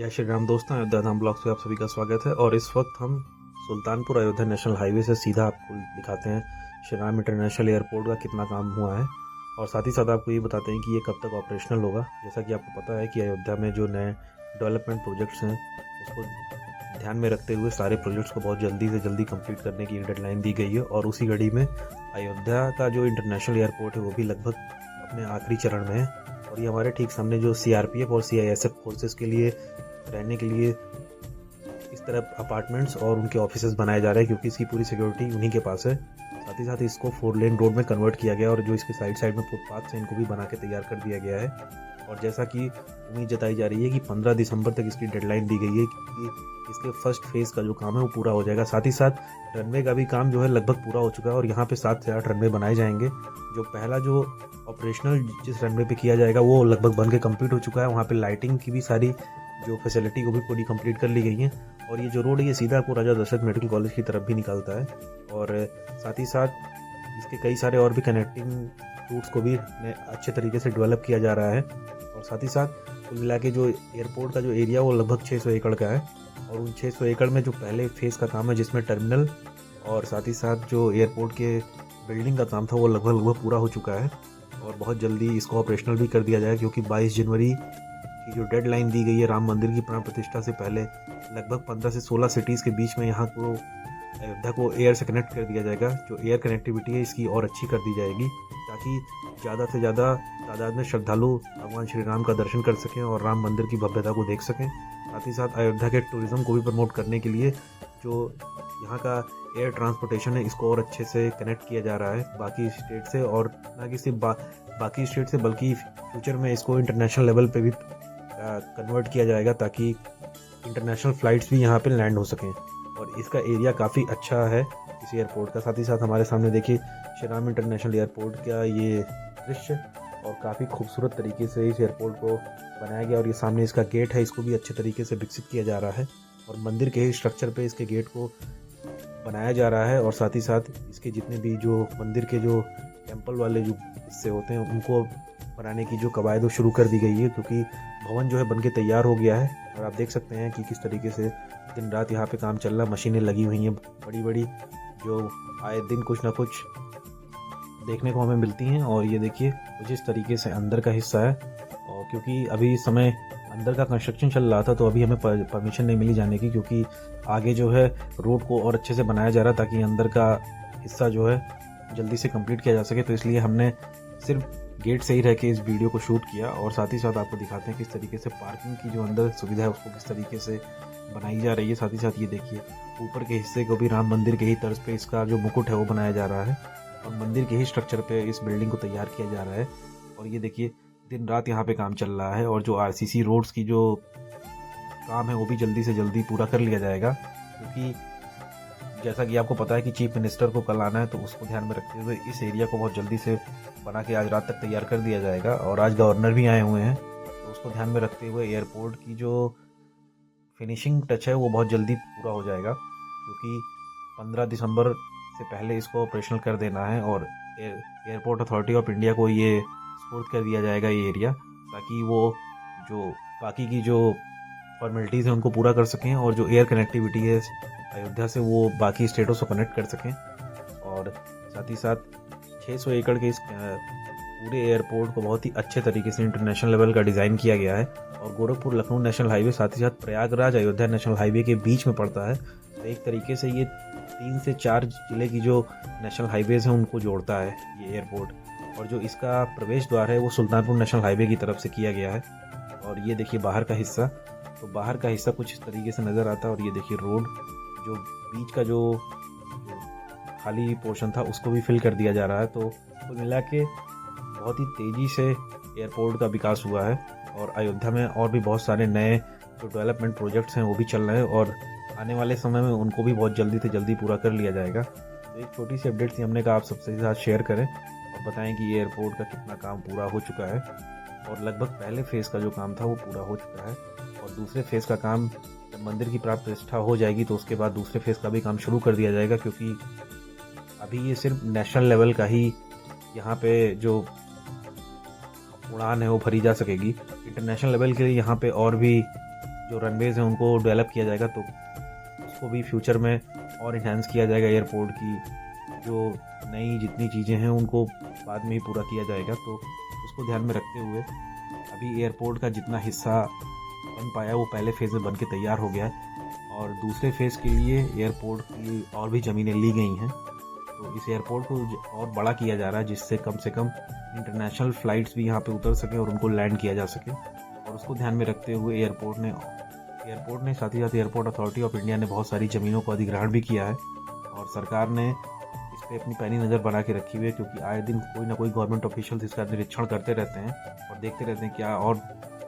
जय श्री राम दोस्तों, अयोध्या धाम ब्लॉग्स पे आप सभी का स्वागत है। और इस वक्त हम सुल्तानपुर अयोध्या नेशनल हाईवे से सीधा आपको दिखाते हैं श्री राम इंटरनेशनल एयरपोर्ट का कितना काम हुआ है, और साथ ही साथ आपको ये बताते हैं कि ये कब तक ऑपरेशनल होगा। जैसा कि आपको पता है कि अयोध्या में जो नए डेवलपमेंट प्रोजेक्ट्स हैं उसको ध्यान में रखते हुए सारे प्रोजेक्ट्स को बहुत जल्दी से जल्दी कंप्लीट करने की डेडलाइन दी गई है। और उसी घड़ी में अयोध्या का जो इंटरनेशनल एयरपोर्ट है वो भी लगभग अपने आखिरी चरण में है। और ये हमारे ठीक सामने जो सीआरपीएफ और सीआईएसएफ फोर्सेस के लिए रहने के लिए इस तरह अपार्टमेंट्स और उनके ऑफिसेज बनाए जा रहे हैं, क्योंकि इसकी पूरी सिक्योरिटी उन्हीं के पास है। साथ ही साथ इसको 4 लेन रोड में कन्वर्ट किया गया और जो इसके साइड साइड में फुटपाथ है इनको भी बना के तैयार कर दिया गया है। और जैसा कि उम्मीद जताई जा रही है कि 15 दिसंबर तक इसकी डेडलाइन दी गई है कि इसके फर्स्ट फेज़ का जो काम है वो पूरा हो जाएगा। साथ ही साथ रनवे का भी काम जो है लगभग पूरा हो चुका है और यहाँ पे 7 से 8 रनवे बनाए जाएंगे। जो पहला जो ऑपरेशनल जिस रनवे पे किया जाएगा वो लगभग बन के कंप्लीट हो चुका है। वहाँ पे लाइटिंग की भी सारी जो फैसिलिटी को भी पूरी कंप्लीट कर ली गई है। और ये जो रोड है ये सीधा आपको राजा दशरथ मेडिकल कॉलेज की तरफ भी निकलता है। और साथ ही साथ इसके कई सारे और भी कनेक्टिंग रूट्स को भी अच्छे तरीके से डेवलप किया जा रहा है। और साथ ही साथ कुल मिला के जो एयरपोर्ट का जो एरिया वो लगभग 600 एकड़ का है। और उन 600 एकड़ में जो पहले फेज़ का काम है जिसमें टर्मिनल और साथ ही साथ जो एयरपोर्ट के बिल्डिंग का काम था वो लगभग पूरा हो चुका है। और बहुत जल्दी इसको ऑपरेशनल भी कर दिया जाएगा, क्योंकि 22 जनवरी की जो डेडलाइन दी गई है राम मंदिर की प्राण प्रतिष्ठा से पहले लगभग 15 से 16 सिटीज़ के बीच में यहाँ को अयोध्या को एयर से कनेक्ट कर दिया जाएगा। जो एयर कनेक्टिविटी है इसकी और अच्छी कर दी जाएगी, ताकि ज़्यादा से ज़्यादा तादाद में श्रद्धालु भगवान श्री राम का दर्शन कर सकें और राम मंदिर की भव्यता को देख सकें। साथ ही साथ अयोध्या के टूरिज़्म को भी प्रमोट करने के लिए जो यहाँ का एयर ट्रांसपोर्टेशन है इसको और अच्छे से कनेक्ट किया जा रहा है बाकी स्टेट से। और ना कि सिर्फ बाकी स्टेट से बल्कि फ्यूचर में इसको इंटरनेशनल लेवल पे भी कन्वर्ट किया जाएगा, ताकि इंटरनेशनल फ़्लाइट्स भी यहाँ पे लैंड हो सकें। और इसका एरिया काफ़ी अच्छा है इस एयरपोर्ट का। साथ ही साथ हमारे सामने देखिए श्री राम इंटरनेशनल एयरपोर्ट का ये दृश्य, और काफ़ी खूबसूरत तरीके से इस एयरपोर्ट को बनाया गया। और ये सामने इसका गेट है, इसको भी अच्छे तरीके से विकसित किया जा रहा है और मंदिर के ही स्ट्रक्चर पे इसके गेट को बनाया जा रहा है। और साथ ही साथ इसके जितने भी जो मंदिर के जो टेम्पल वाले जो हिस्से होते हैं उनको बनाने की जो कवायद शुरू कर दी गई है, क्योंकि भवन जो है बनके तैयार हो गया है। और आप देख सकते हैं कि किस तरीके से दिन रात यहाँ पे काम चल रहा है। मशीनें लगी हुई हैं बड़ी बड़ी, जो आए दिन कुछ ना कुछ देखने को हमें मिलती हैं। और ये देखिए कुछ इस तरीके से अंदर का हिस्सा है। और क्योंकि अभी इस समय अंदर का कंस्ट्रक्शन चल रहा था तो अभी हमें परमिशन नहीं मिली जाने की, क्योंकि आगे जो है रोड को और अच्छे से बनाया जा रहा ताकि अंदर का हिस्सा जो है जल्दी से कंप्लीट किया जा सके। तो इसलिए हमने सिर्फ गेट से ही रह के इस वीडियो को शूट किया। और साथ ही साथ आपको दिखाते हैं किस तरीके से पार्किंग की जो अंदर सुविधा है उसको किस तरीके से बनाई जा रही है। साथ ही साथ ये देखिए ऊपर के हिस्से को भी राम मंदिर के ही तर्ज पे इसका जो मुकुट है वो बनाया जा रहा है और मंदिर के ही स्ट्रक्चर पे इस बिल्डिंग को तैयार किया जा रहा है। और ये देखिए दिन रात यहाँ पे काम चल रहा है। और जो आरसीसी रोड्स की जो काम है वो भी जल्दी से जल्दी पूरा कर लिया जाएगा, क्योंकि जैसा कि आपको पता है कि चीफ मिनिस्टर को कल आना है, तो उसको ध्यान में रखते हुए इस एरिया को बहुत जल्दी से बना के आज रात तक तैयार कर दिया जाएगा। और आज गवर्नर भी आए हुए हैं, तो उसको ध्यान में रखते हुए एयरपोर्ट की जो फिनिशिंग टच है वो बहुत जल्दी पूरा हो जाएगा, क्योंकि 15 दिसंबर से पहले इसको ऑपरेशनल कर देना है। और एयरपोर्ट अथॉरिटी ऑफ इंडिया को ये सपोर्ट कर दिया जाएगा ये एरिया, ताकि वो जो बाकी की जो फॉर्मेलिटीज़ हैं उनको पूरा कर सकें और जो एयर कनेक्टिविटी है अयोध्या से वो बाकी स्टेटों से कनेक्ट कर सकें। और साथ ही साथ 600 एकड़ के इस पूरे एयरपोर्ट को बहुत ही अच्छे तरीके से इंटरनेशनल लेवल का डिज़ाइन किया गया है। और गोरखपुर लखनऊ नेशनल हाईवे साथ ही साथ प्रयागराज अयोध्या नेशनल हाईवे के बीच में पड़ता है। तो एक तरीके से ये 3 से 4 जिले की जो नेशनल हाईवेज़ हैं उनको जोड़ता है ये एयरपोर्ट। और जो इसका प्रवेश द्वार है वो सुल्तानपुर नेशनल हाईवे की तरफ से किया गया है। और ये देखिए बाहर का हिस्सा, तो बाहर का हिस्सा कुछ इस तरीके से नज़र आता है। और ये देखिए रोड, जो बीच का जो खाली पोर्शन था उसको भी फिल कर दिया जा रहा है। तो कुल मिला के बहुत ही तेज़ी से एयरपोर्ट का विकास हुआ है। और अयोध्या में और भी बहुत सारे नए जो डेवलपमेंट प्रोजेक्ट्स हैं वो भी चल रहे हैं और आने वाले समय में उनको भी बहुत जल्दी से जल्दी पूरा कर लिया जाएगा। तो एक छोटी सी अपडेट थी, हमने कहा आप सबसे साथ शेयर करें और बताएं कि एयरपोर्ट का कितना काम पूरा हो चुका है। और लगभग पहले फेज़ का जो काम था वो पूरा हो चुका है। और दूसरे फेज़ का काम जब मंदिर की प्राण प्रतिष्ठा हो जाएगी तो उसके बाद दूसरे फेज़ का भी काम शुरू कर दिया जाएगा, क्योंकि अभी ये सिर्फ नेशनल लेवल का ही यहाँ पे जो उड़ान है वो भरी जा सकेगी। इंटरनेशनल लेवल के लिए यहाँ पे और भी जो रनवेज हैं उनको डेवलप किया जाएगा, तो उसको भी फ्यूचर में और इन्हांस किया जाएगा। एयरपोर्ट की जो नई जितनी चीज़ें हैं उनको बाद में ही पूरा किया जाएगा। तो उसको ध्यान में रखते हुए अभी एयरपोर्ट का जितना हिस्सा बन पाया वो पहले फेज़ में बन के तैयार हो गया है, और दूसरे फेज़ के लिए एयरपोर्ट की और भी ज़मीनें ली गई हैं। तो इस एयरपोर्ट को और बड़ा किया जा रहा है, जिससे कम से कम इंटरनेशनल फ़्लाइट्स भी यहाँ पे उतर सकें और उनको लैंड किया जा सके। और उसको ध्यान में रखते हुए एयरपोर्ट ने साथ ही साथ एयरपोर्ट अथॉरिटी ऑफ इंडिया ने बहुत सारी ज़मीनों को अधिग्रहण भी किया है, और सरकार ने इस पर अपनी पैनी नज़र बना के रखी हुई है, क्योंकि आए दिन कोई ना कोई गवर्नमेंट ऑफिशियल्स इसका निरीक्षण करते रहते हैं और देखते रहते हैं क्या और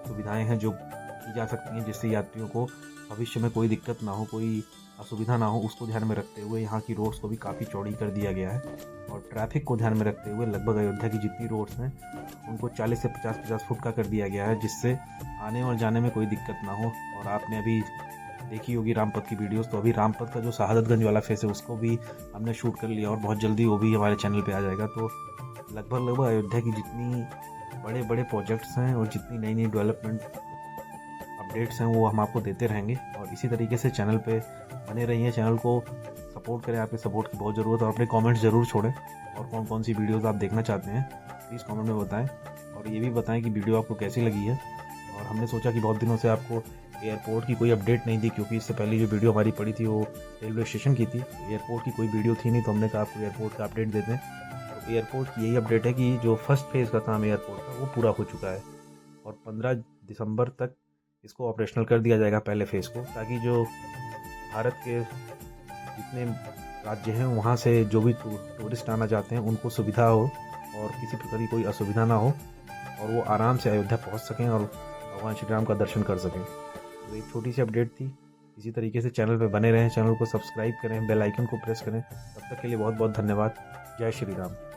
सुविधाएँ हैं जो की जा सकती हैं, जिससे यात्रियों को भविष्य में कोई दिक्कत ना हो, कोई असुविधा ना हो। उसको ध्यान में रखते हुए यहाँ की रोड्स को भी काफ़ी चौड़ी कर दिया गया है, और ट्रैफिक को ध्यान में रखते हुए लगभग अयोध्या की जितनी रोड्स हैं उनको 40 से 50 फुट का कर दिया गया है, जिससे आने और जाने में कोई दिक्कत ना हो। और आपने अभी देखी होगी रामपथ की वीडियोस, तो अभी रामपथ का जो शहादतगंज वाला फेस है उसको भी हमने शूट कर लिया और बहुत जल्दी वो भी हमारे चैनल पे आ जाएगा। तो लगभग अयोध्या की जितनी बड़े बड़े प्रोजेक्ट्स हैं और जितनी नई नई डेवलपमेंट अपडेट्स हैं वो हम आपको देते रहेंगे, और इसी तरीके से चैनल पे बने रहिए। चैनल को सपोर्ट करें, आपके सपोर्ट की बहुत ज़रूरत है, और अपने कमेंट्स ज़रूर छोड़ें, और कौन कौन सी वीडियोस आप देखना चाहते हैं प्लीज़ कमेंट में बताएं, और ये भी बताएं कि वीडियो आपको कैसी लगी है। और हमने सोचा कि बहुत दिनों से आपको एयरपोर्ट की कोई अपडेट नहीं दी, क्योंकि इससे पहले जो वीडियो हमारी पड़ी थी वो रेलवे स्टेशन की थी, एयरपोर्ट की कोई वीडियो थी नहीं, तो हमने कहा आपको एयरपोर्ट का अपडेट देते हैं। तो एयरपोर्ट की यही अपडेट है कि जो फर्स्ट फेज़ का काम एयरपोर्ट का वो पूरा हो चुका है, और 15 दिसंबर तक इसको ऑपरेशनल कर दिया जाएगा पहले फेज़ को, ताकि जो भारत के जितने राज्य हैं वहाँ से जो भी टूरिस्ट आना चाहते हैं उनको सुविधा हो और किसी प्रकार की कोई असुविधा ना हो, और वो आराम से अयोध्या पहुँच सकें और भगवान श्री राम का दर्शन कर सकें। तो एक छोटी सी अपडेट थी। इसी तरीके से चैनल पे बने रहें, चैनल को सब्सक्राइब करें, बेल आइकन को प्रेस करें। तब तक के लिए बहुत बहुत धन्यवाद। जय श्री राम।